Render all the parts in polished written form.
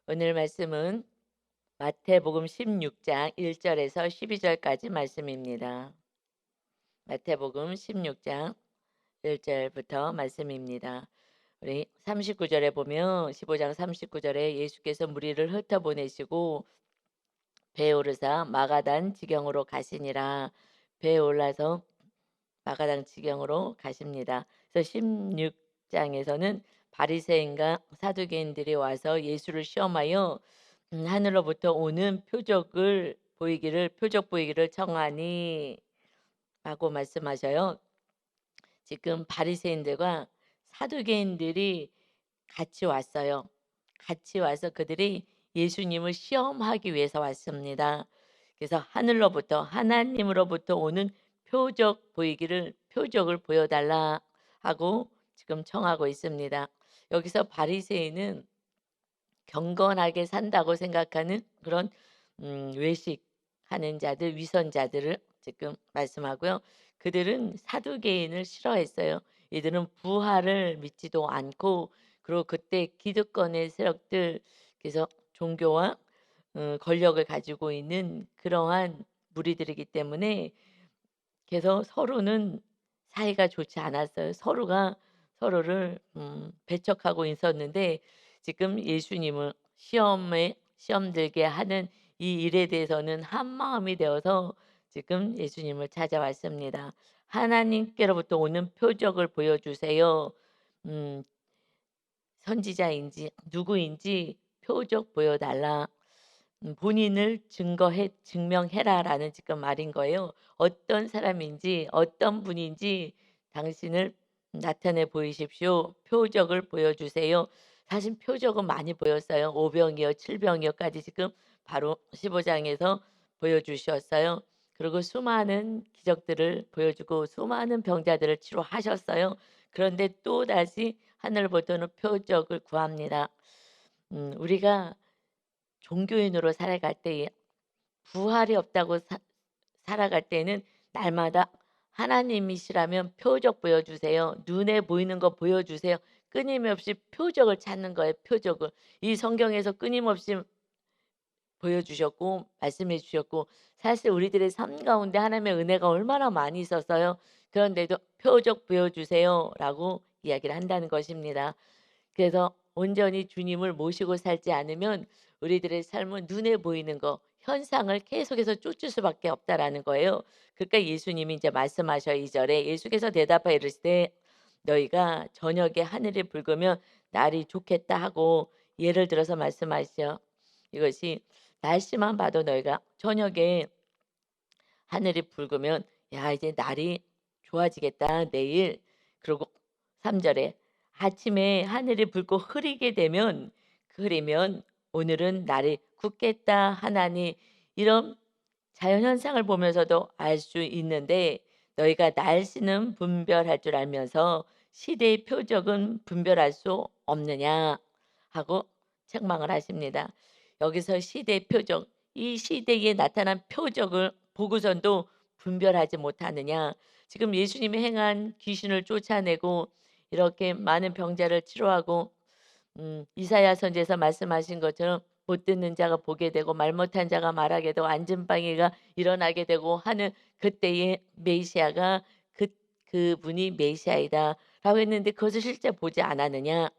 오늘 말씀은 마태복음 16장 1절에서 12절까지 말씀입니다. 마태복음 16장 1절부터 말씀입니다. 우리 39절에 보면 15장 39절에 예수께서 무리를 흩어보내시고 배에 오르사 마가단 지경으로 가시니라. 배에 올라서 마가단 지경으로 가십니다. 그래서 16장에서는 바리새인과 사두개인들이 와서 예수를 시험하여 하늘로부터 오는 표적 보이기를 청하니 라고 말씀하셔요. 지금 바리새인들과 사두개인들이 같이 왔어요. 같이 와서 그들이 예수님을 시험하기 위해서 왔습니다. 그래서 하늘로부터 하나님으로부터 오는 표적을 보여달라 하고 지금 청하고 있습니다. 여기서 바리새인은 경건하게 산다고 생각하는 그런 외식하는 자들, 위선자들을 지금 말씀하고요. 그들은 사두개인을 싫어했어요. 이들은 부활을 믿지도 않고, 그리고 그때 기득권의 세력들, 그래서 종교와 권력을 가지고 있는 그러한 무리들이기 때문에 그래서 서로는 사이가 좋지 않았어요. 서로가 서로를 배척하고 있었는데 지금 예수님을 시험 들게 하는 이 일에 대해서는 한 마음이 되어서 지금 예수님을 찾아왔습니다. 하나님께로부터 오는 표적을 보여주세요. 음, 선지자인지 누구인지 표적 보여달라. 본인을 증명해라라는 지금 말인 거예요. 어떤 사람인지 어떤 분인지 당신을 나타내 보이십시오. 표적을 보여주세요. 사실 표적은 많이 보였어요. 오병이어, 칠병이어까지 지금 바로 15장에서 보여주셨어요. 그리고 수많은 기적들을 보여주고 수많은 병자들을 치료하셨어요. 그런데 또다시 하늘부터는 표적을 구합니다. 우리가 종교인으로 살아갈 때에 부활이 없다고 살아갈 때는 날마다 하나님이시라면 표적 보여주세요. 눈에 보이는 거 보여주세요. 끊임없이 표적을 찾는 거예요. 표적을. 이 성경에서 끊임없이 보여주셨고 말씀해 주셨고 사실 우리들의 삶 가운데 하나님의 은혜가 얼마나 많이 있었어요. 그런데도 표적 보여주세요라고 이야기를 한다는 것입니다. 그래서 온전히 주님을 모시고 살지 않으면 우리들의 삶은 눈에 보이는 거, 현상을 계속해서 쫓을 수밖에 없다라는 거예요. 그러니까 예수님이 이제 말씀하셔 2절에 예수께서 대답하여 이르시되 너희가 저녁에 하늘이 붉으면 날이 좋겠다 하고 예를 들어서 말씀하시죠. 이것이 날씨만 봐도 너희가 저녁에 하늘이 붉으면 야 이제 날이 좋아지겠다 내일. 그리고 3절에 아침에 하늘이 붉고 흐리게 되면 흐리면 오늘은 날이 굳겠다 하나니 이런 자연현상을 보면서도 알 수 있는데 너희가 날씨는 분별할 줄 알면서 시대의 표적은 분별할 수 없느냐 하고 책망을 하십니다. 여기서 시대의 표적, 이 시대에 나타난 표적을 보고선도 분별하지 못하느냐. 지금 예수님이 행한 귀신을 쫓아내고 이렇게 많은 병자를 치료하고 이사야 선지에서 말씀하신 것처럼 못 듣는 자가 보게 되고 말 못한 자가 말하게 되고 안진뱅이가 일어나게 되고 하는 그때의 메시아가 그분이 메시아이다라고 했는데 그것을 실제 보지 않았느냐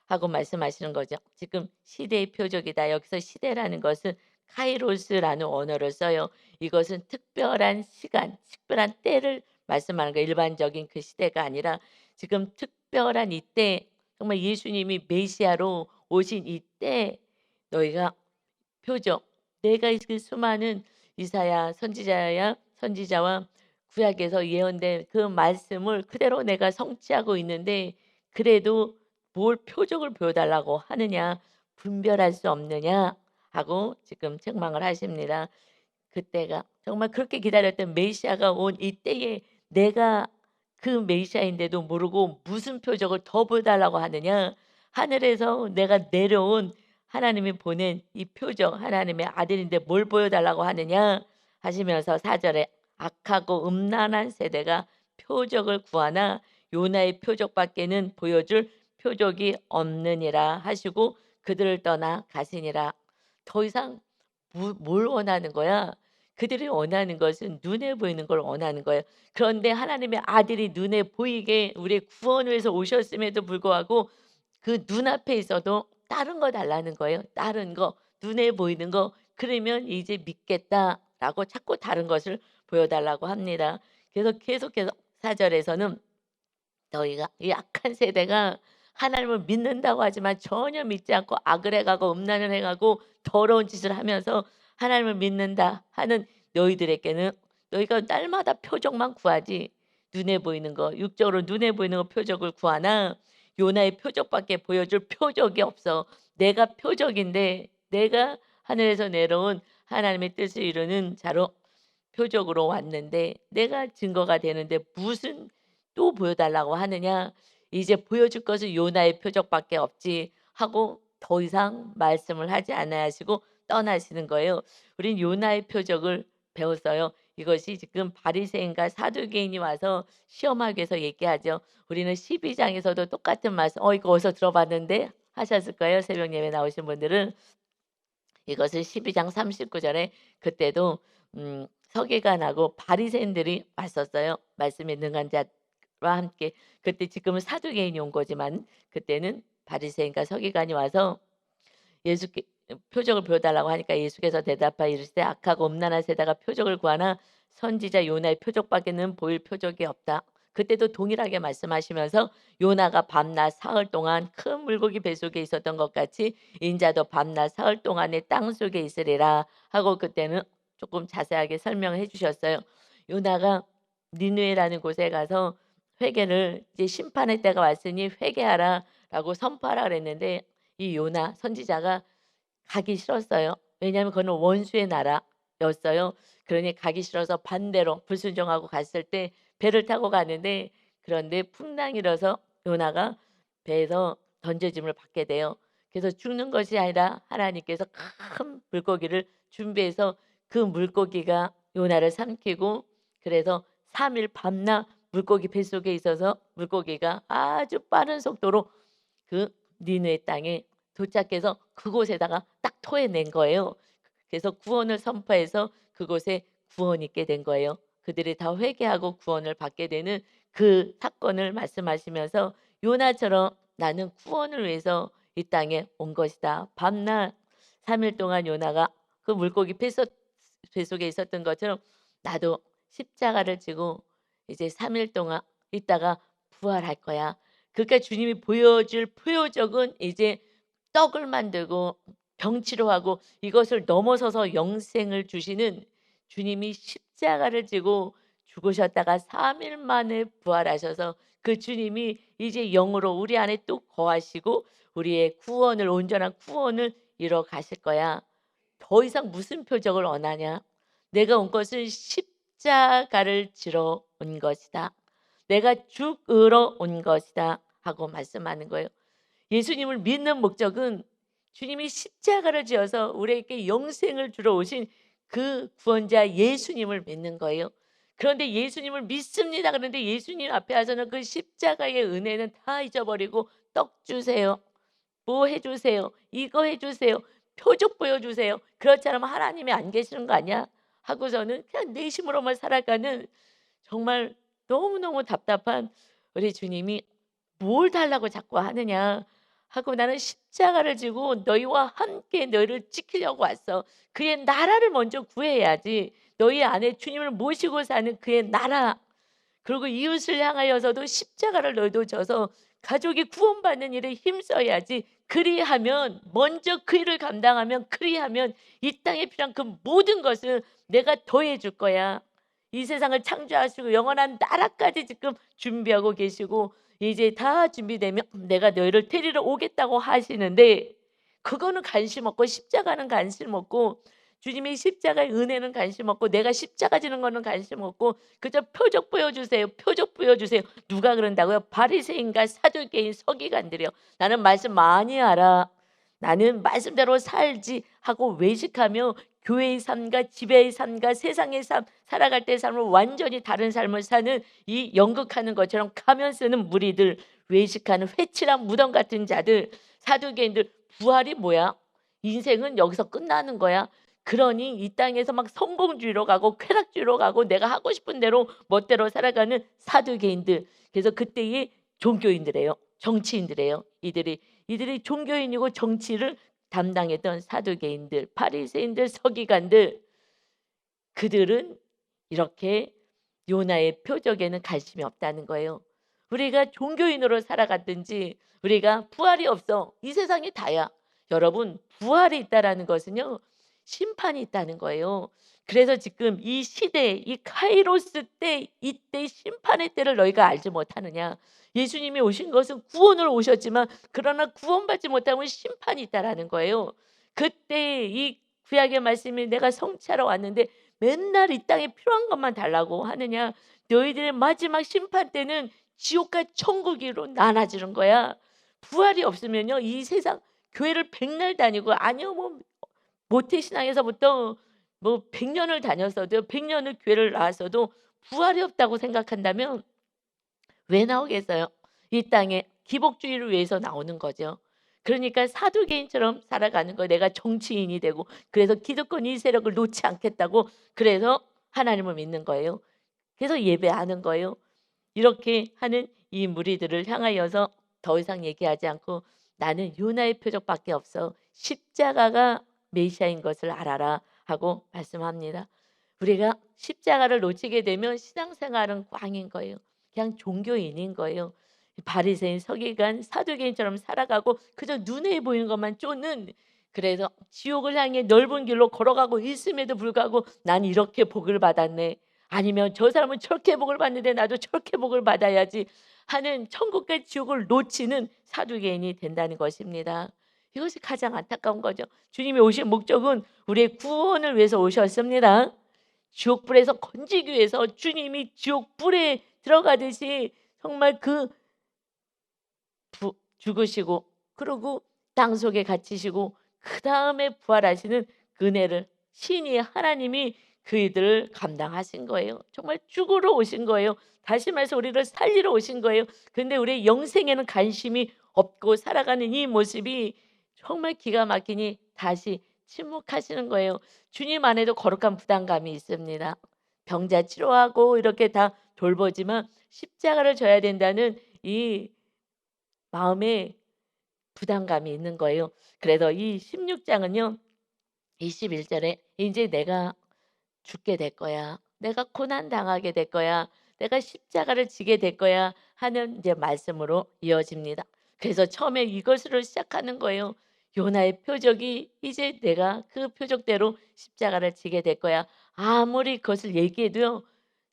하고 말씀하시는 거죠. 지금 시대의 표적이다. 여기서 시대라는 것은 카이로스라는 언어를 써요. 이것은 특별한 시간, 특별한 때를 말씀하는 거예요. 일반적인 그 시대가 아니라 지금 특별한 이때 정말 예수님이 메시아로 오신 이때 너희가 표적 내가 그 수많은 이사야 선지자와 구약에서 예언된 그 말씀을 그대로 내가 성취하고 있는데 그래도 뭘 표적을 보여달라고 하느냐 분별할 수 없느냐 하고 지금 책망을 하십니다. 그때가 정말 그렇게 기다렸던 메시아가 온 이때에 내가 그 메시아인데도 모르고 무슨 표적을 더 보여달라고 하느냐. 하늘에서 내가 내려온 하나님이 보낸 이 표적 하나님의 아들인데 뭘 보여달라고 하느냐 하시면서 4절에 악하고 음란한 세대가 표적을 구하나 요나의 표적밖에는 보여줄 표적이 없느니라 하시고 그들을 떠나 가시니라. 더 이상 뭘 원하는 거야? 그들이 원하는 것은 눈에 보이는 걸 원하는 거예요. 그런데 하나님의 아들이 눈에 보이게 우리의 구원을 위해서 오셨음에도 불구하고 그 눈앞에 있어도 다른 거 달라는 거예요. 다른 거, 눈에 보이는 거. 그러면 이제 믿겠다라고 자꾸 다른 것을 보여달라고 합니다. 그래서 계속해서 4절에서는 너희가 이 악한 세대가 하나님을 믿는다고 하지만 전혀 믿지 않고 악을 해가고 음란을 해가고 더러운 짓을 하면서 하나님을 믿는다 하는 너희들에게는 너희가 날마다 표적만 구하지 눈에 보이는 거 육적으로 눈에 보이는 거 표적을 구하나 요나의 표적밖에 보여줄 표적이 없어. 내가 표적인데 내가 하늘에서 내려온 하나님의 뜻을 이루는 자로 표적으로 왔는데 내가 증거가 되는데 무슨 또 보여달라고 하느냐. 이제 보여줄 것은 요나의 표적밖에 없지 하고 더 이상 말씀을 하지 않아 하시고 떠나시는 거예요. 우린 요나의 표적을 배웠어요. 이것이 지금 바리새인과 사두개인이 와서 시험하기 위해서 얘기하죠. 우리는 12장에서도 똑같은 말씀 이거 어디서 들어봤는데 하셨을 거예요. 새벽 예배 나오신 분들은. 이것을 12장 39절에 그때도 서기관하고 바리새인들이 왔었어요. 말씀에 능한 자와 함께. 그때 지금은 사두개인이 온 거지만 그때는 바리새인과 서기관이 와서 예수께 표적을 보여달라고 하니까 예수께서 대답하여 이르시되 악하고 음란한 세대가 표적을 구하나 선지자 요나의 표적밖에는 보일 표적이 없다. 그때도 동일하게 말씀하시면서 요나가 밤낮 사흘 동안 큰 물고기 뱃속에 있었던 것 같이 인자도 밤낮 사흘 동안에 땅 속에 있으리라 하고 그때는 조금 자세하게 설명해 주셨어요. 요나가 니느웨라는 곳에 가서 회개를 이제 심판의 때가 왔으니 회개하라라고 선포하라 그랬는데 이 요나 선지자가 가기 싫었어요. 왜냐하면 그거는 원수의 나라였어요. 그러니 가기 싫어서 반대로 불순종하고 갔을 때 배를 타고 가는데 그런데 풍랑이 일어서 요나가 배에서 던져짐을 받게 돼요. 그래서 죽는 것이 아니라 하나님께서 큰 물고기를 준비해서 그 물고기가 요나를 삼키고 그래서 3일 밤낮 물고기 뱃속에 있어서 물고기가 아주 빠른 속도로 그 니느웨 땅에 도착해서 그곳에다가 딱 토해낸 거예요. 그래서 구원을 선포해서 그곳에 구원이 있게 된 거예요. 그들이 다 회개하고 구원을 받게 되는 그 사건을 말씀하시면서 요나처럼 나는 구원을 위해서 이 땅에 온 것이다. 밤낮 3일 동안 요나가 그 물고기 뱃속에 있었던 것처럼 나도 십자가를 지고 이제 3일 동안 있다가 부활할 거야. 그러니까 주님이 보여줄 표적은 이제 떡을 만들고 병치료하고 이것을 넘어서서 영생을 주시는 주님이 십자가를 지고 죽으셨다가 3일 만에 부활하셔서 그 주님이 이제 영으로 우리 안에 또 거하시고 우리의 구원을 온전한 구원을 이뤄 가실 거야. 더 이상 무슨 표적을 원하냐? 내가 온 것은 십자가를 지러 온 것이다. 내가 죽으러 온 것이다 하고 말씀하는 거예요. 예수님을 믿는 목적은 주님이 십자가를 지어서 우리에게 영생을 주러 오신 그 구원자 예수님을 믿는 거예요. 그런데 예수님을 믿습니다. 그런데 예수님 앞에 와서는 그 십자가의 은혜는 다 잊어버리고 떡 주세요. 뭐 해주세요. 이거 해주세요. 표적 보여주세요. 그렇지 않으면 하나님이 안 계시는 거 아니야? 하고서는 그냥 내심으로만 살아가는 정말 너무너무 답답한 우리 주님이 뭘 달라고 자꾸 하느냐 하고 나는 십자가를 지고 너희와 함께 너희를 지키려고 왔어. 그의 나라를 먼저 구해야지. 너희 안에 주님을 모시고 사는 그의 나라 그리고 이웃을 향하여서도 십자가를 너희도 져서 가족이 구원받는 일에 힘써야지. 그리하면 먼저 그 일을 감당하면 그리하면 이 땅에 필요한 그 모든 것을 내가 더해 줄 거야. 이 세상을 창조하시고 영원한 나라까지 지금 준비하고 계시고 이제 다 준비되면 내가 너희를 데리러 오겠다고 하시는데 그거는 관심 없고 십자가는 관심 없고 주님의 십자가의 은혜는 관심 없고 내가 십자가 지는 거는 관심 없고 그저 표적 보여주세요. 표적 보여주세요. 누가 그런다고요? 바리새인과 사두개인 서기관들이요. 나는 말씀 많이 알아. 나는 말씀대로 살지 하고 외식하며 교회의 삶과 지배의 삶과 세상의 삶 살아갈 때의 삶을 완전히 다른 삶을 사는 이 연극하는 것처럼 가면 쓰는 무리들 외식하는 회칠한 무덤 같은 자들 사두개인들 부활이 뭐야? 인생은 여기서 끝나는 거야. 그러니 이 땅에서 막 성공주의로 가고 쾌락주의로 가고 내가 하고 싶은 대로 멋대로 살아가는 사두개인들. 그래서 그때의 종교인들이에요. 정치인들이에요. 이들이 종교인이고 정치를 담당했던 사두개인들, 바리새인들, 서기관들. 그들은 이렇게 요나의 표적에는 관심이 없다는 거예요. 우리가 종교인으로 살아갔든지 우리가 부활이 없어. 이 세상이 다야. 여러분, 부활이 있다라는 것은요. 심판이 있다는 거예요. 그래서 지금 이 시대, 이 카이로스 때, 이때 심판의 때를 너희가 알지 못하느냐. 예수님이 오신 것은 구원을 오셨지만 그러나 구원받지 못하면 심판이 있다라는 거예요. 그때 이 구약의 말씀이 내가 성취하러 왔는데 맨날 이 땅에 필요한 것만 달라고 하느냐. 너희들의 마지막 심판 때는 지옥과 천국으로 나눠지는 거야. 부활이 없으면요. 이 세상 교회를 백날 다니고 아니요 뭐 모태신앙에서부터 뭐 100년을 다녔어도 100년을 교회를 나왔어도 부활이 없다고 생각한다면 왜 나오겠어요? 이 땅에 기복주의를 위해서 나오는 거죠. 그러니까 사두개인처럼 살아가는 거예요. 내가 정치인이 되고 그래서 기득권 이 세력을 놓지 않겠다고 그래서 하나님을 믿는 거예요. 그래서 예배하는 거예요. 이렇게 하는 이 무리들을 향하여서 더 이상 얘기하지 않고 나는 요나의 표적밖에 없어. 십자가가 메시아인 것을 알아라 하고 말씀합니다. 우리가 십자가를 놓치게 되면 신앙생활은 꽝인 거예요. 그냥 종교인인 거예요. 바리새인, 서기관, 사두개인처럼 살아가고 그저 눈에 보이는 것만 쫓는 그래서 지옥을 향해 넓은 길로 걸어가고 있음에도 불구하고 난 이렇게 복을 받았네. 아니면 저 사람은 저렇게 복을 받는데 나도 저렇게 복을 받아야지 하는 천국과 지옥을 놓치는 사두개인이 된다는 것입니다. 이것이 가장 안타까운 거죠. 주님이 오신 목적은 우리의 구원을 위해서 오셨습니다. 지옥불에서 건지기 위해서 주님이 지옥불에 들어가듯이 정말 죽으시고 그리고 땅 속에 갇히시고 그 다음에 부활하시는 은혜를 신이 하나님이 그이들을 감당하신 거예요. 정말 죽으러 오신 거예요. 다시 말해서 우리를 살리러 오신 거예요. 근데 우리의 영생에는 관심이 없고 살아가는 이 모습이 정말 기가 막히니 다시 침묵하시는 거예요. 주님 안에도 거룩한 부담감이 있습니다. 병자 치료하고 이렇게 다 돌보지만 십자가를 져야 된다는 이 마음에 부담감이 있는 거예요. 그래서 이 16장은요. 21절에 이제 내가 죽게 될 거야. 내가 고난 당하게 될 거야. 내가 십자가를 지게 될 거야 하는 이제 말씀으로 이어집니다. 그래서 처음에 이것으로 시작하는 거예요. 요나의 표적이 이제 내가 그 표적대로 십자가를 지게 될 거야. 아무리 그것을 얘기해도요.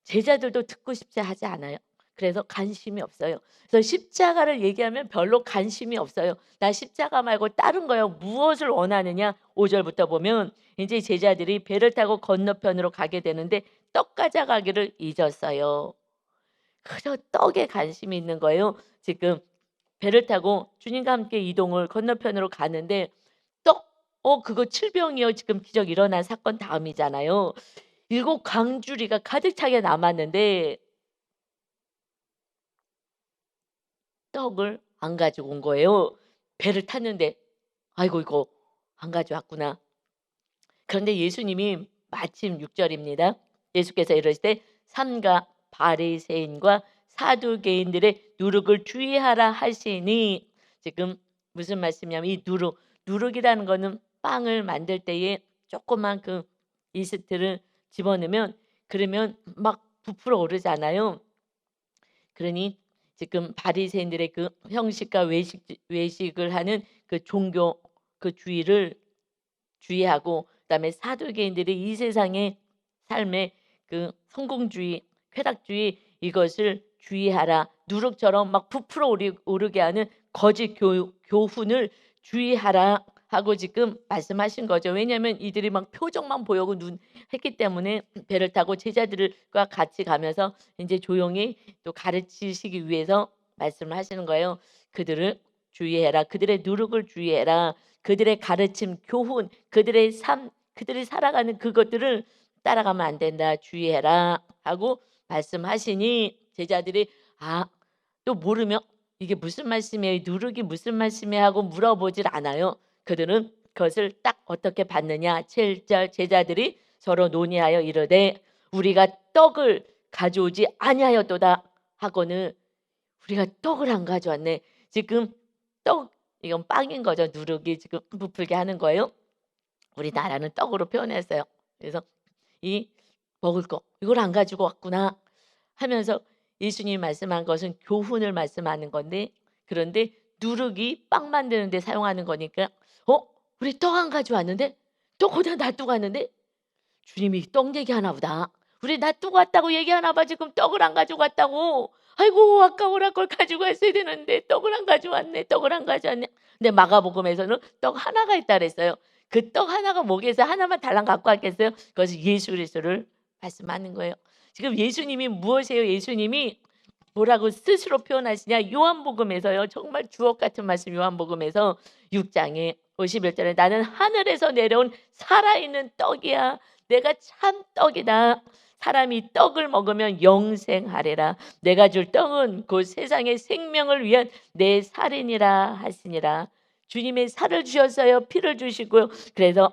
제자들도 듣고 싶지 하지 않아요. 그래서 관심이 없어요. 그래서 십자가를 얘기하면 별로 관심이 없어요. 나 십자가 말고 다른 거요. 무엇을 원하느냐? 5절부터 보면 이제 제자들이 배를 타고 건너편으로 가게 되는데 떡 가져가기를 잊었어요. 그저 떡에 관심이 있는 거예요. 지금 배를 타고 주님과 함께 이동을 건너편으로 가는데 떡 그거 칠병이요. 지금 기적 일어난 사건 다음이잖아요. 7 광주리가 가득 차게 남았는데 떡을 안 가지고 온 거예요. 배를 탔는데 '아이고 이거 안 가져왔구나.' 그런데 예수님이 마침 6 절입니다. 예수께서 이르시되 삼가 바리새인과 사두개인들의 누룩을 주의하라 하시니 지금 무슨 말씀이냐면 이 누룩이라는 거는 빵을 만들 때에 조그만 그 이스트를 집어넣으면 그러면 막 부풀어 오르잖아요. 그러니 지금 바리새인들의 그 형식과 외식을 하는 그 종교 그 주의를 주의하고 그다음에 사두개인들이 이 세상의 삶의 그 성공주의, 쾌락주의 이것을 주의하라. 누룩처럼 막 부풀어 오르게 하는 거짓 교훈을 주의하라 하고 지금 말씀하신 거죠. 왜냐하면 이들이 막 표정만 보이고 눈 했기 때문에 배를 타고 제자들과 같이 가면서 이제 조용히 또 가르치시기 위해서 말씀을 하시는 거예요. 그들을 주의해라. 그들의 누룩을 주의해라. 그들의 가르침, 교훈, 그들의 삶, 그들이 살아가는 그것들을 따라가면 안 된다. 주의해라 하고 말씀하시니 제자들이 또 모르면 이게 무슨 말씀이에요? 누룩이 무슨 말씀이에요? 하고 물어보질 않아요. 그들은 그것을 딱 어떻게 받느냐. 7절 제자들이 서로 논의하여 이르되 우리가 떡을 가져오지 아니하였도다 하고는 우리가 떡을 안 가져왔네. 지금 떡 이건 빵인 거죠. 누룩이 지금 부풀게 하는 거예요. 우리나라는 떡으로 표현했어요. 그래서 이 먹을 거 이걸 안 가지고 왔구나 하면서 예수님이 말씀한 것은 교훈을 말씀하는 건데 그런데 누룩이 빵 만드는 데 사용하는 거니까 우리 떡 안 가져왔는데? 떡 거기다 놔두고 왔는데? 주님이 떡 얘기하나 보다. 우리 놔두고 왔다고 얘기하나 봐. 지금 떡을 안 가지고 왔다고. 아이고 아까워라 걸 가지고 왔어야 되는데 떡을 안 가져왔네. 떡을 안 가져왔네. 근데 마가복음에서는 떡 하나가 있다 그랬어요. 그 떡 하나가 뭐겠어? 하나만 달랑 갖고 왔겠어요? 그것이 예수 그리스도를 말씀하는 거예요. 지금 예수님이 무엇이에요? 예수님이 뭐라고 스스로 표현하시냐? 요한복음에서요. 정말 주옥 같은 말씀 요한복음에서 6장에 51절에 나는 하늘에서 내려온 살아있는 떡이야. 내가 참 떡이다. 사람이 떡을 먹으면 영생하리라. 내가 줄 떡은 곧 세상의 생명을 위한 내 살이니라 하시니라. 주님의 살을 주셨어요. 피를 주시고요. 그래서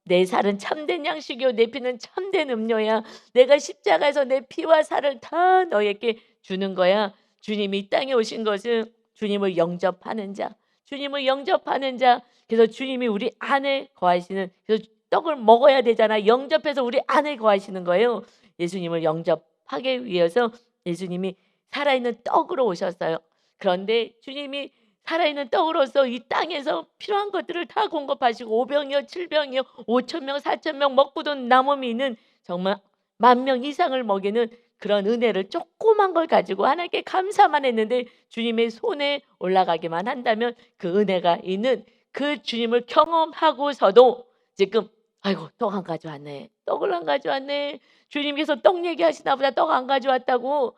내 살은 참된 양식이요 내 피는 참된 음료야. 내가 십자가에서 내 피와 살을 다 너에게 주는 거야. 주님이 이 땅에 오신 것은 주님을 영접하는 자, 주님을 영접하는 자. 그래서 주님이 우리 안에 거하시는, 그래서 떡을 먹어야 되잖아. 영접해서 우리 안에 거하시는 거예요. 예수님을 영접하기 위해서 예수님이 살아있는 떡으로 오셨어요. 그런데 주님이 살아있는 떡으로서 이 땅에서 필요한 것들을 다 공급하시고 5병이요 7병이요 5,000명 4,000명 먹고도 남음이 있는 정말 10,000명 이상을 먹이는 그런 은혜를 조그만 걸 가지고 하나님께 감사만 했는데 주님의 손에 올라가기만 한다면 그 은혜가 있는 그 주님을 경험하고서도 지금 아이고 떡 안 가져왔네. 떡을 안 가져왔네. 주님께서 떡 얘기하시나 보다. 떡 안 가져왔다고.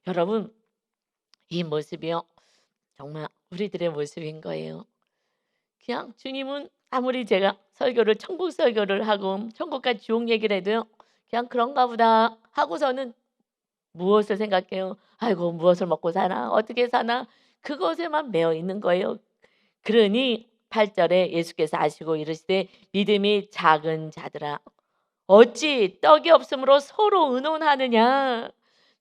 여러분 이 모습이요. 정말 우리들의 모습인 거예요. 그냥 주님은 아무리 제가 설교를 천국 설교를 하고 천국과 지옥 얘기를 해도요. 그냥 그런가 보다 하고서는 무엇을 생각해요? 아이고 무엇을 먹고 사나? 어떻게 사나? 그것에만 매여 있는 거예요. 그러니 8절에 예수께서 아시고 이르시되 믿음이 작은 자들아 어찌 떡이 없으므로 서로 의논하느냐?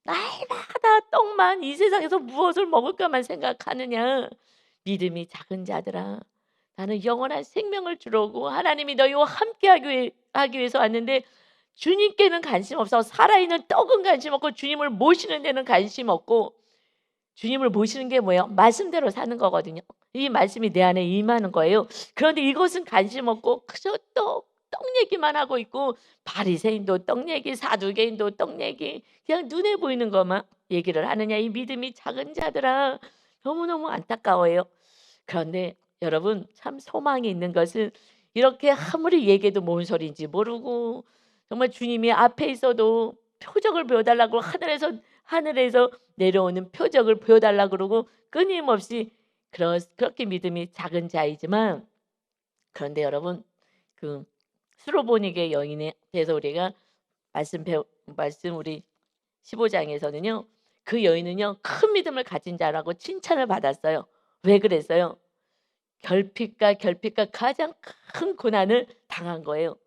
날마다 떡만 이 세상에서 무엇을 먹을까만 생각하느냐? 믿음이 작은 자들아 나는 영원한 생명을 주러 오고 하나님이 너희와 함께 하기 위해서 왔는데 주님께는 관심 없어. 살아있는 떡은 관심 없고 주님을 모시는 데는 관심 없고 주님을 모시는 게 뭐예요? 말씀대로 사는 거거든요. 이 말씀이 내 안에 임하는 거예요. 그런데 이것은 관심 없고 그저 떡 얘기만 하고 있고 바리새인도 떡 얘기, 사두개인도 떡 얘기 그냥 눈에 보이는 것만 얘기를 하느냐 이 믿음이 작은 자들아 너무너무 안타까워요. 그런데 여러분 참 소망이 있는 것은 이렇게 아무리 얘기해도 뭔 소리인지 모르고 정말 주님이 앞에 있어도 표적을 보여달라고 하늘에서 내려오는 표적을 보여달라고 그러고 끊임없이 그렇게 믿음이 작은 자이지만 그런데 여러분 그 수로보니게 여인에 대해서 우리가 말씀 우리 15장에서는요. 그 여인은요. 큰 믿음을 가진 자라고 칭찬을 받았어요. 왜 그랬어요? 결핍과 가장 큰 고난을 당한 거예요.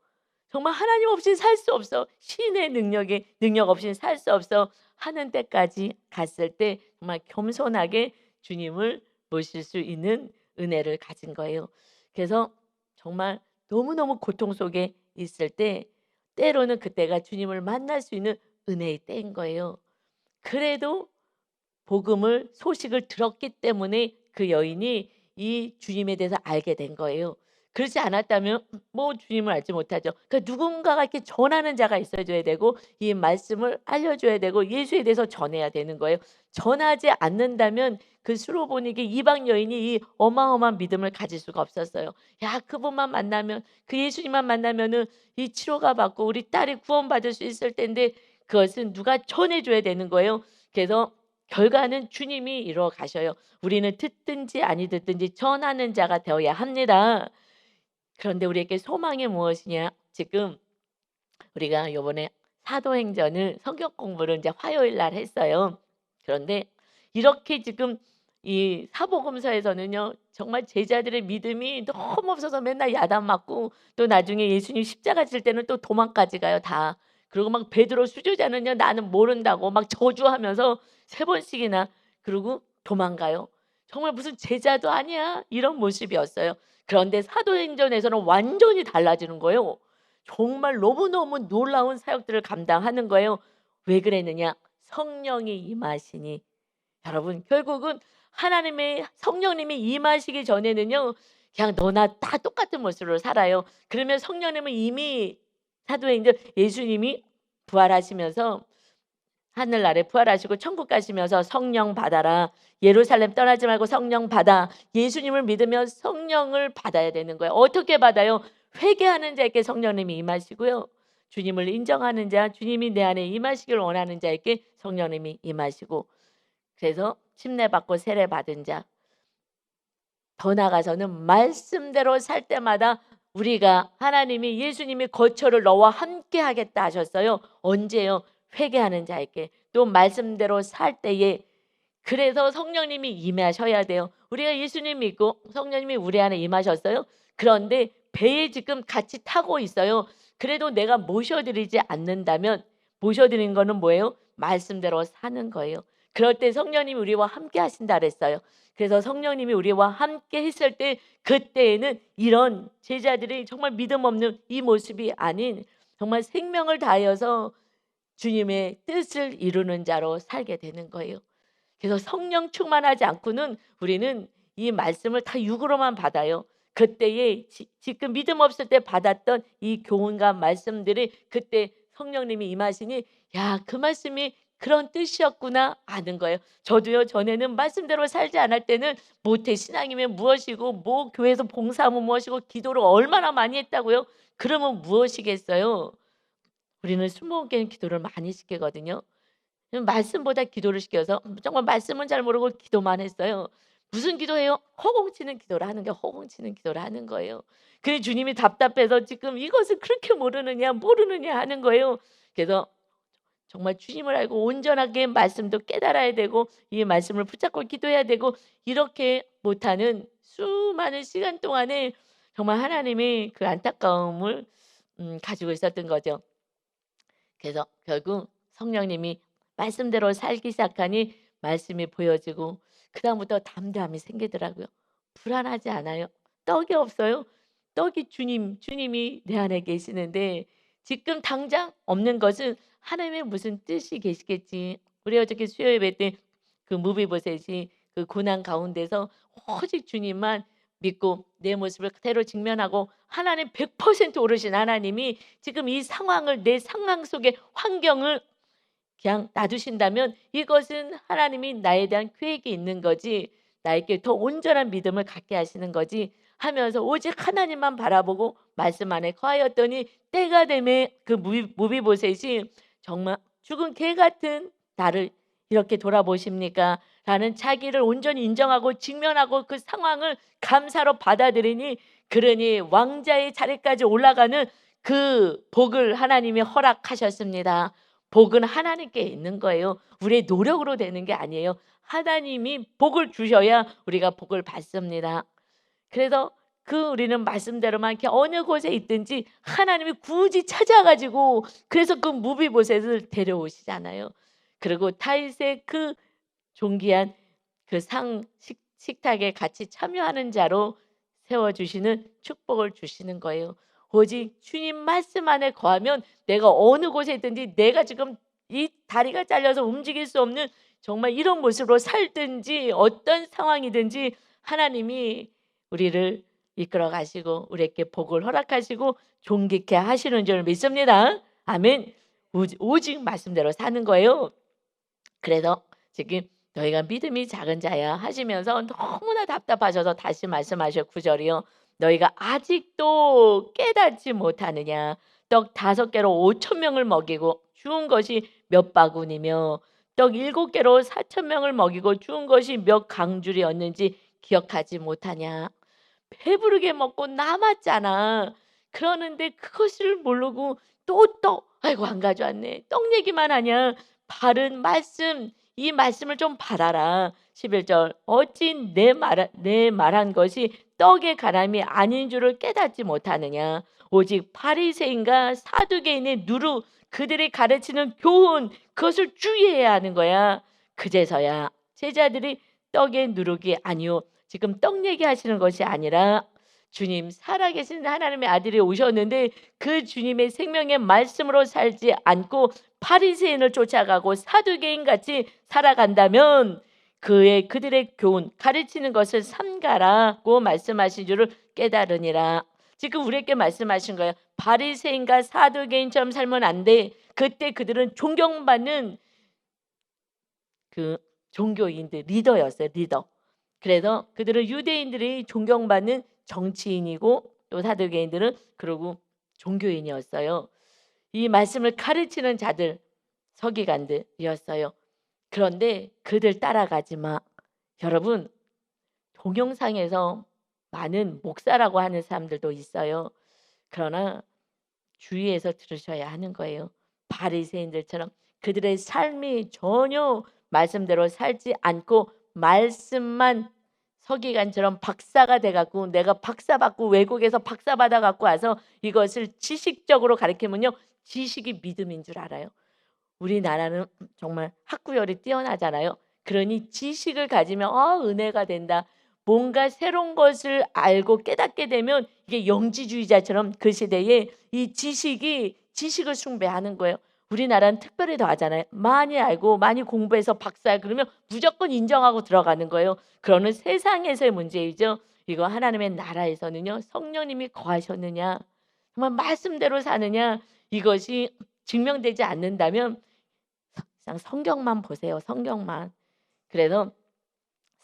정말 하나님 없이 살 수 없어. 신의 능력 없이는 살 수 없어. 하는 때까지 갔을 때 정말 겸손하게 주님을 모실 수 있는 은혜를 가진 거예요. 그래서 정말 너무너무 고통 속에 있을 때 때로는 그때가 주님을 만날 수 있는 은혜의 때인 거예요. 그래도 소식을 들었기 때문에 그 여인이 이 주님에 대해서 알게 된 거예요. 그렇지 않았다면 뭐 주님을 알지 못하죠. 그러니까 누군가가 이렇게 전하는 자가 있어줘야 되고 이 말씀을 알려줘야 되고 예수에 대해서 전해야 되는 거예요. 전하지 않는다면 그 수로보니게 이방 여인이 이 어마어마한 믿음을 가질 수가 없었어요. 야 그분만 만나면 그 예수님만 만나면은 이 치료가 받고 우리 딸이 구원받을 수 있을 텐데 그것은 누가 전해줘야 되는 거예요. 그래서 결과는 주님이 이루어 가셔요. 우리는 듣든지 아니 듣든지 전하는 자가 되어야 합니다. 그런데 우리에게 소망이 무엇이냐? 지금 우리가 요번에 사도행전을 성경 공부를 이제 화요일 날 했어요. 그런데 이렇게 지금 이 사복음서에서는요. 정말 제자들의 믿음이 너무 없어서 맨날 야단 맞고 또 나중에 예수님 십자가 질 때는 또 도망까지 가요 다. 그리고 막 베드로 수제자는요. 나는 모른다고 막 저주하면서 3번씩이나 그러고 도망가요. 정말 무슨 제자도 아니야 이런 모습이었어요. 그런데 사도행전에서는 완전히 달라지는 거예요. 정말 너무너무 놀라운 사역들을 감당하는 거예요. 왜 그랬느냐? 성령이 임하시니. 여러분 결국은 하나님의 성령님이 임하시기 전에는요. 그냥 너나 다 똑같은 모습으로 살아요. 그러면 성령님은 이미 사도행전 예수님이 부활하시면서 하늘나라에 부활하시고 천국 가시면서 성령 받아라. 예루살렘 떠나지 말고 성령 받아. 예수님을 믿으면 성령을 받아야 되는 거예요. 어떻게 받아요? 회개하는 자에게 성령님이 임하시고요. 주님을 인정하는 자, 주님이 내 안에 임하시길 원하는 자에게 성령님이 임하시고 그래서 침례받고 세례받은 자, 더 나아가서는 말씀대로 살 때마다 우리가 하나님이 예수님이 거처를 너와 함께 하겠다 하셨어요. 언제요? 회개하는 자에게 또 말씀대로 살 때에 그래서 성령님이 임하셔야 돼요. 우리가 예수님 믿고 성령님이 우리 안에 임하셨어요. 그런데 배에 지금 같이 타고 있어요. 그래도 내가 모셔드리지 않는다면 모셔드리는 거는 뭐예요? 말씀대로 사는 거예요. 그럴 때 성령님이 우리와 함께 하신다 그랬어요. 그래서 성령님이 우리와 함께 했을 때 그때에는 이런 제자들이 정말 믿음 없는 이 모습이 아닌 정말 생명을 다하여서 주님의 뜻을 이루는 자로 살게 되는 거예요. 그래서 성령 충만하지 않고는 우리는 이 말씀을 다 육으로만 받아요. 그때에 지금 믿음 없을 때 받았던 이 교훈과 말씀들이 그때 성령님이 임하시니 야, 그 말씀이 그런 뜻이었구나 아는 거예요. 저도요 전에는 말씀대로 살지 않을 때는 모태 신앙이면 무엇이고 뭐 교회에서 봉사하면 무엇이고 기도를 얼마나 많이 했다고요. 그러면 무엇이겠어요. 우리는 20개는 기도를 많이 시키거든요. 말씀보다 기도를 시켜서 정말 말씀은 잘 모르고 기도만 했어요. 무슨 기도해요? 허공치는 기도를 하는 게 허공치는 기도를 하는 거예요. 그래 주님이 답답해서 지금 이것을 그렇게 모르느냐 하는 거예요. 그래서 정말 주님을 알고 온전하게 말씀도 깨달아야 되고 이 말씀을 붙잡고 기도해야 되고 이렇게 못하는 수많은 시간 동안에 정말 하나님이 그 안타까움을 가지고 있었던 거죠. 그래서 결국 성령님이 말씀대로 살기 시작하니 말씀이 보여지고 그다음부터 담대함이 생기더라고요. 불안하지 않아요. 떡이 없어요. 떡이 주님이 내 안에 계시는데 지금 당장 없는 것은 하나님의 무슨 뜻이 계시겠지. 우리 어저께 수요 예배 때 그 무비보셋이 그 고난 가운데서 오직 주님만 믿고 내 모습을 그대로 직면하고 하나님 100% 오르신 하나님이 지금 이 상황을 내 상황 속의 환경을 그냥 놔두신다면 이것은 하나님이 나에 대한 계획이 있는 거지 나에게 더 온전한 믿음을 갖게 하시는 거지 하면서 오직 하나님만 바라보고 말씀 안에 거하였더니 때가 되매 그 무비보셋이 정말 죽은 개 같은 나를 이렇게 돌아보십니까? 라는 자기를 온전히 인정하고 직면하고 그 상황을 감사로 받아들이니 그러니 왕자의 자리까지 올라가는 그 복을 하나님이 허락하셨습니다. 복은 하나님께 있는 거예요. 우리의 노력으로 되는 게 아니에요. 하나님이 복을 주셔야 우리가 복을 받습니다. 그래서 그 우리는 말씀대로만 이렇게 어느 곳에 있든지 하나님이 굳이 찾아가지고 그래서 그 무비보셋을 데려오시잖아요. 그리고 타이세 그 존귀한 그 식탁에 같이 참여하는 자로 세워주시는 축복을 주시는 거예요. 오직 주님 말씀 안에 거하면 내가 어느 곳에 있든지 내가 지금 이 다리가 잘려서 움직일 수 없는 정말 이런 모습으로 살든지 어떤 상황이든지 하나님이 우리를 이끌어 가시고 우리에게 복을 허락하시고 존귀케 하시는 줄 믿습니다. 아멘. 오직 말씀대로 사는 거예요. 그래서 지금 너희가 믿음이 작은 자야 하시면서 너무나 답답하셔서 다시 말씀하셔 9절이요. 너희가 아직도 깨닫지 못하느냐. 떡 5개로 5,000명을 먹이고 주운 것이 몇 바구니며 떡 7개로 4,000명을 먹이고 주운 것이 몇 강줄이었는지 기억하지 못하냐. 배부르게 먹고 남았잖아. 그러는데 그것을 모르고 또 떡, 아이고 안 가져왔네. 떡 얘기만 하냐. 바른 말씀 이 말씀을 좀 받아라. 11절 어찌 내 말한 것이 떡의 가람이 아닌 줄을 깨닫지 못하느냐. 오직 바리새인과 사두개인의 누루 그들이 가르치는 교훈 그것을 주의해야 하는 거야. 그제서야 제자들이 떡의 누룩이 아니요. 지금 떡 얘기하시는 것이 아니라 주님 살아계신 하나님의 아들이 오셨는데 그 주님의 생명의 말씀으로 살지 않고 바리새인을 쫓아가고 사두개인 같이 살아간다면 그들의 교훈 가르치는 것을 삼가라고 말씀하신 줄을 깨달으니라. 지금 우리에게 말씀하신 거예요. 바리새인과 사두개인처럼 살면 안 돼. 그때 그들은 존경받는 그 종교인들 리더였어요. 리더. 그래서 그들은 유대인들이 존경받는 정치인이고 또 사두개인들은 그리고 종교인이었어요. 이 말씀을 가르치는 자들 서기관들이었어요. 그런데 그들 따라가지 마. 여러분 동영상에서 많은 목사라고 하는 사람들도 있어요. 그러나 주의해서 들으셔야 하는 거예요. 바리새인들처럼 그들의 삶이 전혀 말씀대로 살지 않고 말씀만 서기관처럼 박사가 돼갖고 내가 박사 받고 외국에서 박사 받아갖고 와서 이것을 지식적으로 가르치면요 지식이 믿음인 줄 알아요. 우리나라는 정말 학구열이 뛰어나잖아요. 그러니 지식을 가지면 은혜가 된다. 뭔가 새로운 것을 알고 깨닫게 되면 이게 영지주의자처럼 그 시대에 이 지식을 숭배하는 거예요. 우리나라는 특별히 더 하잖아요. 많이 알고 많이 공부해서 박사 그러면 무조건 인정하고 들어가는 거예요. 그러는 세상에서의 문제이죠. 이거 하나님의 나라에서는요. 성령님이 거하셨느냐 정말 말씀대로 사느냐 이것이 증명되지 않는다면 그냥 성경만 보세요. 성경만. 그래서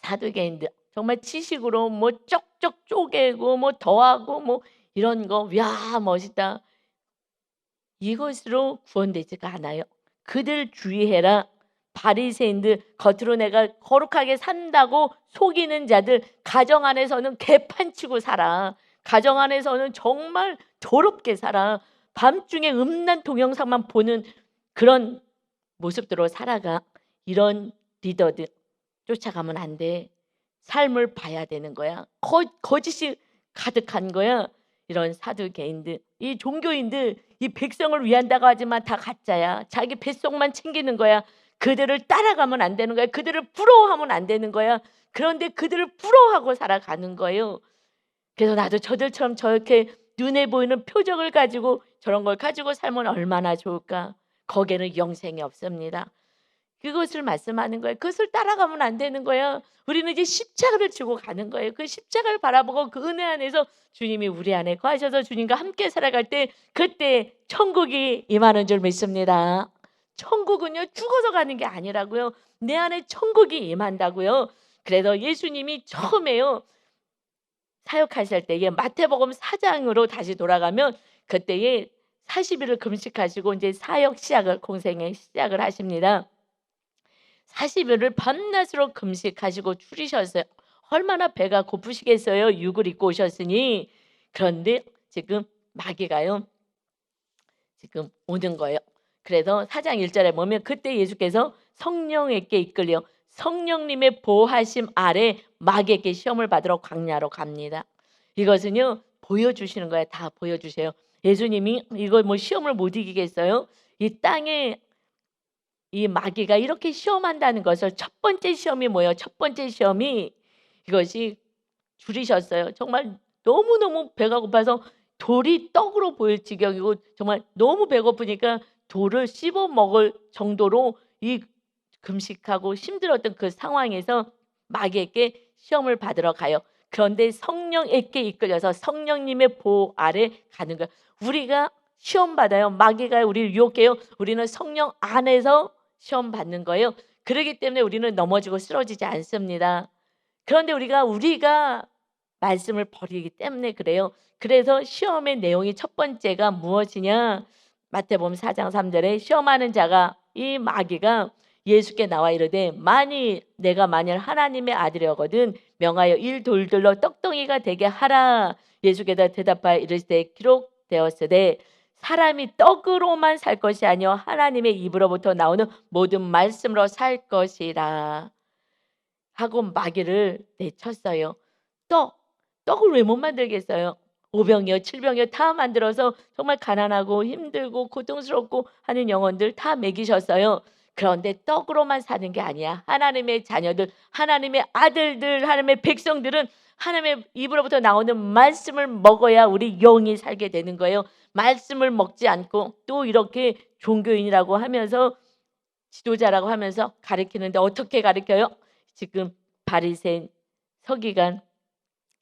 사두개인들 정말 지식으로 뭐 쪽쪽 쪼개고 뭐 더하고 뭐 이런 거 야 멋있다. 이것으로 구원되지가 않아요. 그들 주의해라. 바리새인들 겉으로 내가 거룩하게 산다고 속이는 자들 가정 안에서는 개판치고 살아. 가정 안에서는 정말 더럽게 살아. 밤중에 음란 동영상만 보는 그런 모습대로 살아가. 이런 리더들 쫓아가면 안 돼. 삶을 봐야 되는 거야. 거짓이 가득한 거야. 이런 사두개인들, 이 종교인들, 이 백성을 위한다고 하지만 다 가짜야. 자기 뱃속만 챙기는 거야. 그들을 따라가면 안 되는 거야. 그들을 부러워하면 안 되는 거야. 그런데 그들을 부러워하고 살아가는 거예요. 그래서 나도 저들처럼 저렇게 눈에 보이는 표적을 가지고 저런 걸 가지고 살면 얼마나 좋을까. 거기에는 영생이 없습니다. 그것을 말씀하는 거예요. 그것을 따라가면 안 되는 거예요. 우리는 이제 십자가를 지고 가는 거예요. 그 십자가를 바라보고 그 은혜 안에서 주님이 우리 안에 거하셔서 주님과 함께 살아갈 때 그때 천국이 임하는 줄 믿습니다. 천국은요 죽어서 가는 게 아니라고요. 내 안에 천국이 임한다고요. 그래서 예수님이 처음에요 사역하실 때에 마태복음 4장으로 다시 돌아가면 그때에 40일을 금식하시고 이제 사역 시작을 공생의 시작을 하십니다. 40일을 밤낮으로 금식하시고 줄이셨어요. 얼마나 배가 고프시겠어요. 육을 입고 오셨으니. 그런데 지금 마귀가요. 지금 오는 거예요. 그래서 4장 1절에 보면 그때 예수께서 성령에게 이끌려 성령님의 보호하심 아래 마귀에게 시험을 받으러 광야로 갑니다. 이것은요. 보여주시는 거예요. 다 보여주세요. 예수님이 이걸 뭐 시험을 못 이기겠어요? 이 땅에 이 마귀가 이렇게 시험한다는 것을 첫 번째 시험이 뭐예요? 첫 번째 시험이 이것이 줄이셨어요. 정말 너무너무 배가 고파서 돌이 떡으로 보일 지경이고 정말 너무 배고프니까 돌을 씹어 먹을 정도로 이 금식하고 힘들었던 그 상황에서 마귀에게 시험을 받으러 가요. 그런데 성령에게 이끌려서 성령님의 보호 아래 가는 거예요. 우리가 시험 받아요. 마귀가 우리를 유혹해요. 우리는 성령 안에서 시험 받는 거예요. 그렇기 때문에 우리는 넘어지고 쓰러지지 않습니다. 그런데 우리가 말씀을 버리기 때문에 그래요. 그래서 시험의 내용이 첫 번째가 무엇이냐? 마태복음 4장 3절에 시험하는 자가 이 마귀가 예수께 나와 이르되 내가 만일 하나님의 아들이거든 명하여 이 돌들로 떡덩이가 되게 하라. 예수께서 대답하여 이르시되 기록되었으되 사람이 떡으로만 살 것이 아니요 하나님의 입으로부터 나오는 모든 말씀으로 살 것이라 하고 마귀를 내쳤어요. 떡, 떡을 왜 못 만들겠어요? 오병이어, 칠병이어 다 만들어서 정말 가난하고 힘들고 고통스럽고 하는 영혼들 다 먹이셨어요. 그런데 떡으로만 사는 게 아니야. 하나님의 자녀들, 하나님의 아들들, 하나님의 백성들은 하나님의 입으로부터 나오는 말씀을 먹어야 우리 영이 살게 되는 거예요. 말씀을 먹지 않고 또 이렇게 종교인이라고 하면서 지도자라고 하면서 가르치는데 어떻게 가르쳐요? 지금 바리새인, 서기관,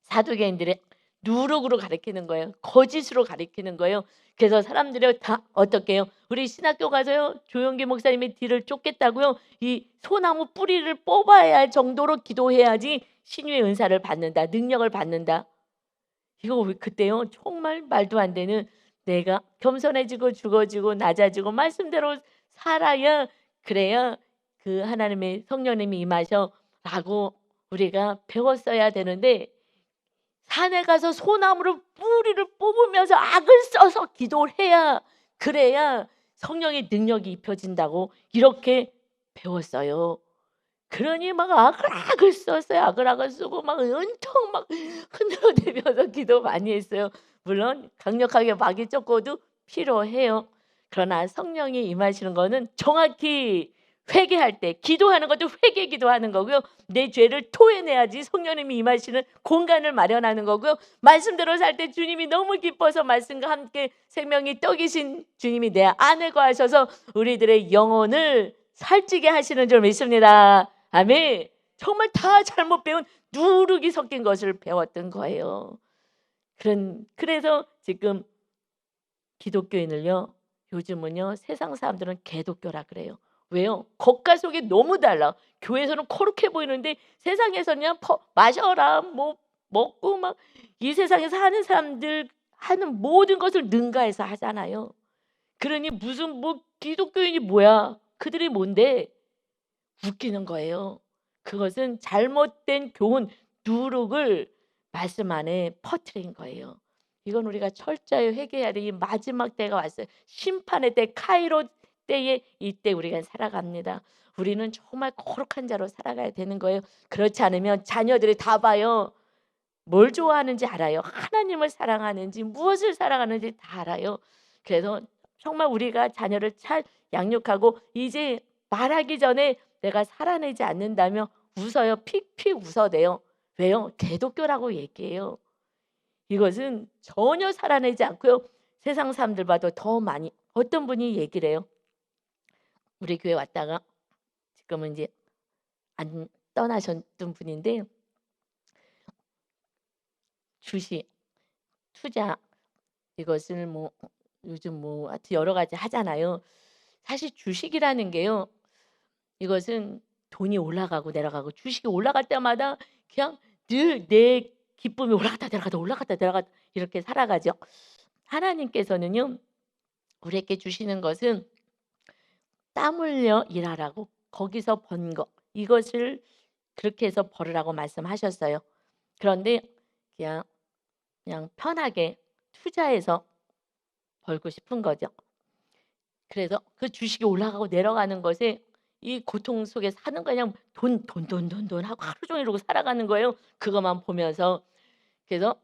사두개인들의 누룩으로 가르치는 거예요. 거짓으로 가르치는 거예요. 그래서 사람들이 다 어떻게 해요? 우리 신학교 가서요. 조용기 목사님의 뒤를 쫓겠다고요. 이 소나무 뿌리를 뽑아야 할 정도로 기도해야지 신유의 은사를 받는다. 능력을 받는다. 이거 왜 그때요? 정말 말도 안 되는 내가 겸손해지고 죽어지고 낮아지고 말씀대로 살아야 그래야 그 하나님의 성령님이 임하셔라고 우리가 배웠어야 되는데 산에 가서 소나무를 뿌리를 뽑으면서 악을 써서 기도를 해야 그래야 성령의 능력이 입혀진다고 이렇게 배웠어요. 그러니 막 악을 썼어요. 악을 쓰고 막 은통 막 흔들어대면서 기도 많이 했어요. 물론 강력하게 마귀 쫓고도 필요해요. 그러나 성령이 임하시는 거는 정확히 회개할 때 기도하는 것도 회개 기도하는 거고요. 내 죄를 토해내야지 성령님이 임하시는 공간을 마련하는 거고요. 말씀대로 살 때 주님이 너무 기뻐서 말씀과 함께 생명이 떡이신 주님이 내 안에 거하셔서 우리들의 영혼을 살찌게 하시는 줄 믿습니다. 아멘. 정말 다 잘못 배운 누룩이 섞인 것을 배웠던 거예요. 그래서 지금 기독교인을요. 요즘은요. 세상 사람들은 개독교라 그래요. 왜요? 겉과 속이 너무 달라. 교회에서는 거룩해 보이는데 세상에서는 그냥 마셔라 뭐 먹고 막 이 세상에서 하는 사람들 하는 모든 것을 능가해서 하잖아요. 그러니 무슨 뭐 기독교인이 뭐야? 그들이 뭔데? 웃기는 거예요. 그것은 잘못된 교훈, 누룩을 말씀 안에 퍼뜨린 거예요. 이건 우리가 철저히 회개해야 돼. 이 마지막 때가 왔어요. 심판의 때, 카이로 때에 이때 우리가 살아갑니다. 우리는 정말 거룩한 자로 살아가야 되는 거예요. 그렇지 않으면 자녀들이 다 봐요. 뭘 좋아하는지 알아요. 하나님을 사랑하는지 무엇을 사랑하는지 다 알아요. 그래서 정말 우리가 자녀를 잘 양육하고 이제 말하기 전에 내가 살아내지 않는다면 웃어요. 픽픽 웃어대요. 왜요? 개독교라고 얘기해요. 이것은 전혀 살아내지 않고요. 세상 사람들 봐도 더 많이 어떤 분이 얘기를 해요. 우리 교회 왔다가 지금은 이제 안 떠나셨던 분인데 주식, 투자 이것을 뭐 요즘 뭐 하여튼 여러 가지 하잖아요. 사실 주식이라는 게요. 이것은 돈이 올라가고 내려가고 주식이 올라갈 때마다 그냥 늘 내 기쁨이 올라갔다 내려갔다 올라갔다 내려갔다 이렇게 살아가죠. 하나님께서는요. 우리에게 주시는 것은 땀 흘려 일하라고 거기서 번 거 이것을 그렇게 해서 벌으라고 말씀하셨어요. 그런데 그냥 편하게 투자해서 벌고 싶은 거죠. 그래서 그 주식이 올라가고 내려가는 것에 이 고통 속에 사는 거 그냥 돈 하고 하루 종일 이러고 살아가는 거예요. 그것만 보면서. 그래서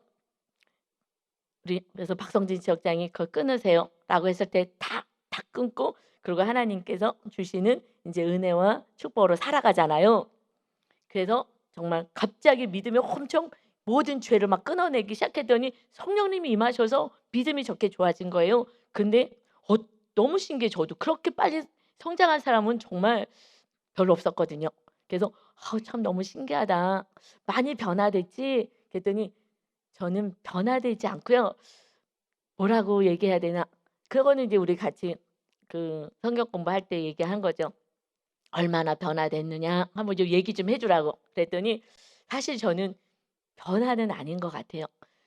그래서 박성진 지역장이 "그거 끊으세요."라고 했을 때 다 끊고 그리고 하나님께서 주시는 이제 은혜와 축복으로 살아가잖아요. 그래서 정말 갑자기 믿음이 엄청 모든 죄를 막 끊어내기 시작했더니 성령님이 임하셔서 믿음이 좋게 좋아진 거예요. 근데 너무 신기해. 저도 그렇게 빨리 성장한 사람은 정말 별로 없었거든요. 그래서 참 너무 신기하다. 많이 변화됐지?" 그랬더니 저는 변화되지 않고요. 뭐라고 얘기해야 되나? 그거는 이제 우리 같이 그 성경 공부할 때 얘기한 거죠. "얼마나 변화됐느냐?" 한번 좀 얘기 좀 해 주라고. 그랬더니 사실 저는 변화는 아닌 것 같아요.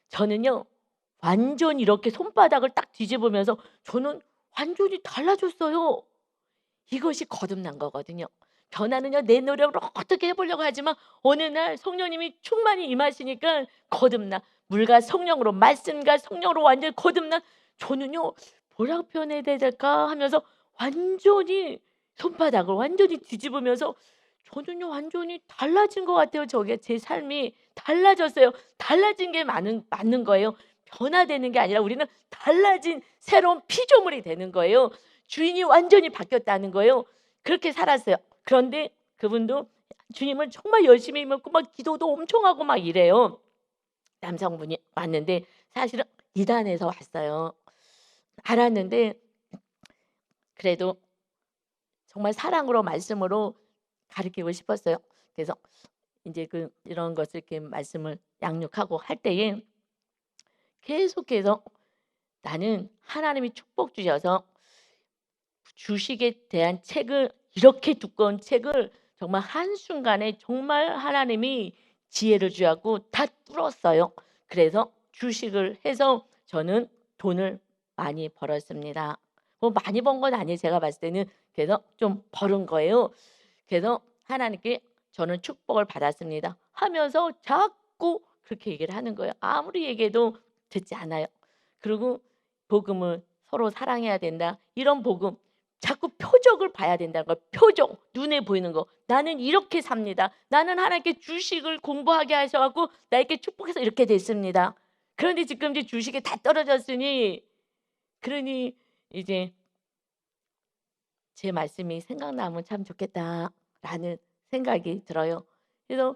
저는요. 완전히 이렇게 손바닥을 딱 뒤집으면서 저는 완전히 달라졌어요. 이것이 거듭난 거거든요. 변화는요. 내 노력으로 어떻게 해 보려고 하지만 어느 날 성령님이 충만히 임하시니까 거듭나 물과 성령으로 말씀과 성령으로 완전히 거듭난 저는요. 뭐라고 표현해야 될까 하면서 완전히 손바닥을 완전히 뒤집으면서 저는요 완전히 달라진 것 같아요. 저게 제 삶이 달라졌어요. 달라진 게 맞는 거예요. 변화되는 게 아니라 우리는 달라진 새로운 피조물이 되는 거예요. 주인이 완전히 바뀌었다는 거예요. 그렇게 살았어요. 그런데 그분도 주님을 정말 열심히 믿고 막 기도도 엄청 하고 막 이래요. 남성분이 왔는데 사실은 이단에서 왔어요. 알았는데 그래도 정말 사랑으로 말씀으로 가르치고 싶었어요. 그래서 인제 이런 것을 이렇게 말씀을 양육하고 할 때에 계속해서 나는 하나님이 축복 주셔서 주식에 대한 책을 이렇게 두꺼운 책을 정말 한순간에 정말 하나님이 지혜를 주셔 갖고 다 뚫었어요. 그래서 주식을 해서 저는 돈을 많이 벌었습니다. 뭐 많이 번 건 아니에요. 제가 봤을 때는 그래서 좀 벌은 거예요. 그래서 하나님께 저는 축복을 받았습니다 하면서 자꾸 그렇게 얘기를 하는 거예요. 아무리 얘기해도 듣지 않아요. 그리고 복음을 서로 사랑해야 된다. 이런 복음 자꾸 표적을 봐야 된다는 거예요. 표적, 눈에 보이는 거. 나는 이렇게 삽니다. 나는 하나님께 주식을 공부하게 하셔 갖고 나에게 축복해서 이렇게 됐습니다. 그런데 지금 이제 주식이 다 떨어졌으니 그러니 이제 제 말씀이 생각나면 참 좋겠다라는 생각이 들어요. 그래서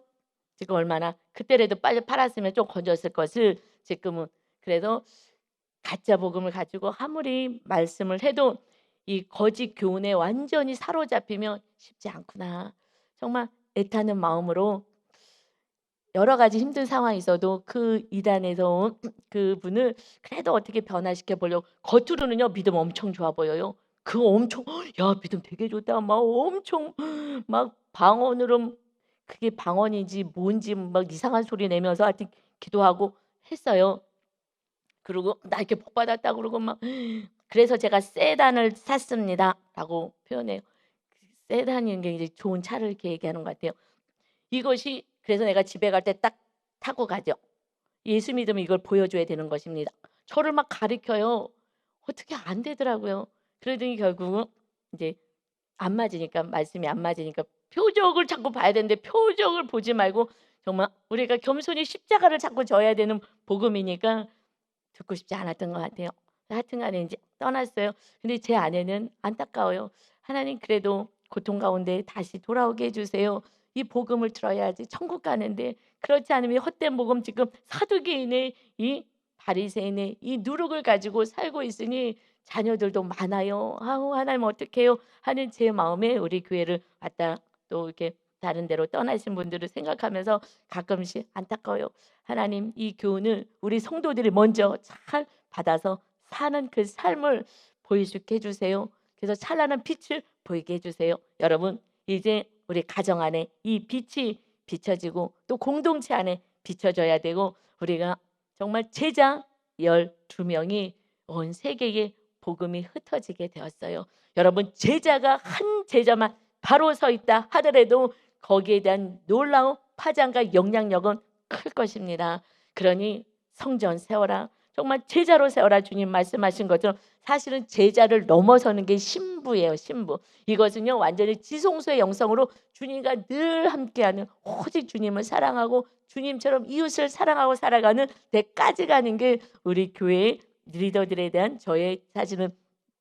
지금 얼마나 그때라도 빨리 팔았으면 좀 건졌을 것을 지금은 그래서 가짜 복음을 가지고 아무리 말씀을 해도 이 거짓 교훈에 완전히 사로잡히면 쉽지 않구나. 정말 애타는 마음으로 여러 가지 힘든 상황이 있어도 그 이단에서 온 그분을 그래도 어떻게 변화시켜 보려고 겉으로는요 믿음 엄청 좋아 보여요. 그거 엄청 "야 믿음 되게 좋다." 막 엄청 막 방언으로 그게 방언인지 뭔지 막 이상한 소리 내면서 하여튼 기도하고 했어요. 그리고 "나 이렇게 복 받았다." 그러고 막 그래서 제가 세단을 샀습니다라고 표현해요. 세단이라는 게 이제 좋은 차를 이렇게 얘기하는 것 같아요. 이것이 그래서 내가 집에 갈 때 딱 타고 가죠. 예수 믿으면 이걸 보여줘야 되는 것입니다. 저를 막 가르쳐요. 어떻게 안 되더라고요. 그러더니 결국은 이제 안 맞으니까 말씀이 안 맞으니까 표적을 자꾸 봐야 되는데 표적을 보지 말고 정말 우리가 겸손히 십자가를 자꾸 져야 되는 복음이니까 듣고 싶지 않았던 것 같아요. 하여튼 간에 인제 떠났어요. 근데 제 아내는 안타까워요. "하나님 그래도 고통 가운데 다시 돌아오게 해 주세요. 이 복음을 들어야지 천국 가는데 그렇지 않으면 헛된 복음 지금 사두개인의 이 바리새인의 이 누룩을 가지고 살고 있으니 자녀들도 많아요. 아우 하나님 어떡해요?" 하는 제 마음에 우리 교회를 왔다 또 이렇게 다른 데로 떠나신 분들을 생각하면서 가끔씩 안타까워요. 하나님 이 교훈을 우리 성도들이 먼저 잘 받아서 사는 그 삶을 보일 수 있게 해 주세요. 그래서 찬란한 빛을 보이게 해 주세요. 여러분 이제 우리 가정 안에 이 빛이 비춰지고 또 공동체 안에 비춰져야 되고 우리가 정말 제자 12명이 온 세계에 복음이 흩어지게 되었어요. 여러분 제자가 한 제자만 바로 서 있다 하더라도 거기에 대한 놀라운 파장과 영향력은 클 것입니다. 그러니 성전 세워라. 정말 제자로 세워라 주님 말씀하신 것처럼 사실은 제자를 넘어서는 게 신부예요. 신부. 이것은요 완전히 지성소의 영성으로 주님과 늘 함께하는 오직 주님을 사랑하고 주님처럼 이웃을 사랑하고 살아가는 데까지 가는 게 우리 교회의 리더들에 대한 저의 사실은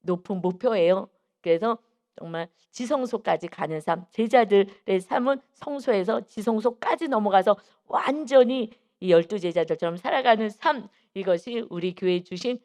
높은 목표예요. 그래서 정말 지성소까지 가는 삶, 제자들의 삶은 성소에서 지성소까지 넘어가서 완전히 이 12 제자들처럼 살아가는 삶 이것이 우리 교회에 주신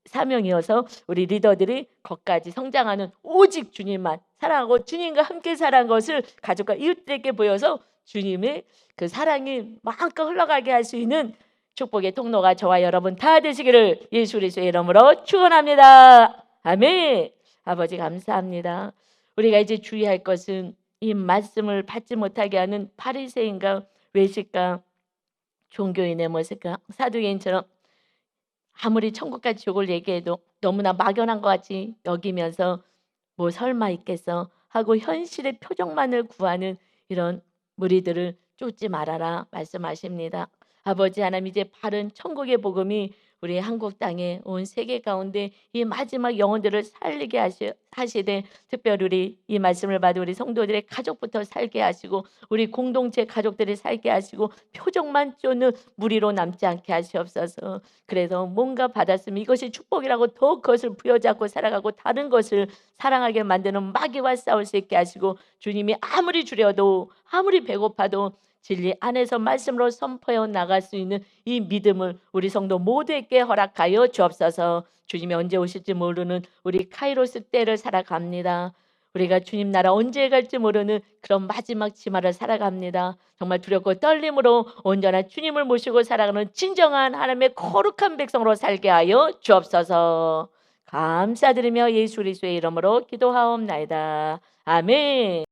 사명이어서 우리 리더들이 거기까지 성장하는 오직 주님만 사랑하고 주님과 함께 살아간 것을 가족과 이웃들에게 보여서 주님의 그 사랑이 마음껏 흘러가게 할 수 있는 축복의 통로가 저와 여러분 다 되시기를 예수 그리스도의 이름으로 축원합니다. 아멘. 아버지 감사합니다. 우리가 이제 주의할 것은 이 말씀을 받지 못하게 하는 바리새인과 외식과 종교인의 모습과 사두개인처럼 아무리 천국과 지옥을 얘기해도 너무나 막연한 것 같이 여기면서 뭐 설마 있겠어 하고 현실의 표적만을 구하는 이런 무리들을 쫓지 말아라 말씀하십니다. 아버지 하나님 이제 바른 천국의 복음이 우리 한국 땅에 온 세계 가운데 이 마지막 영혼들을 살리게 하시되 특별히 우리 이 말씀을 받은 우리 성도들의 가족부터 살게 하시고 우리 공동체 가족들을 살게 하시고 표적만 쫓는 무리로 남지 않게 하시옵소서. 그래서 뭔가 받았으면 이것이 축복이라고 더욱 그것을 부여잡고 살아가고 다른 것을 사랑하게 만드는 마귀와 싸울 수 있게 하시고 주님이 아무리 주려도 아무리 배고파도 진리 안에서 말씀으로 선포해 나갈 수 있는 이 믿음을 우리 성도 모두에게 허락하여 주옵소서. 주님이 언제 오실지 모르는 우리 카이로스 때를 살아갑니다. 우리가 주님 나라 언제 갈지 모르는 그런 마지막 치마를 살아갑니다. 정말 두렵고 떨림으로 온전한 주님을 모시고 살아가는 진정한 하나님의 거룩한 백성으로 살게 하여 주옵소서. 감사드리며 예수 그리스도의 이름으로 기도하옵나이다. 아멘.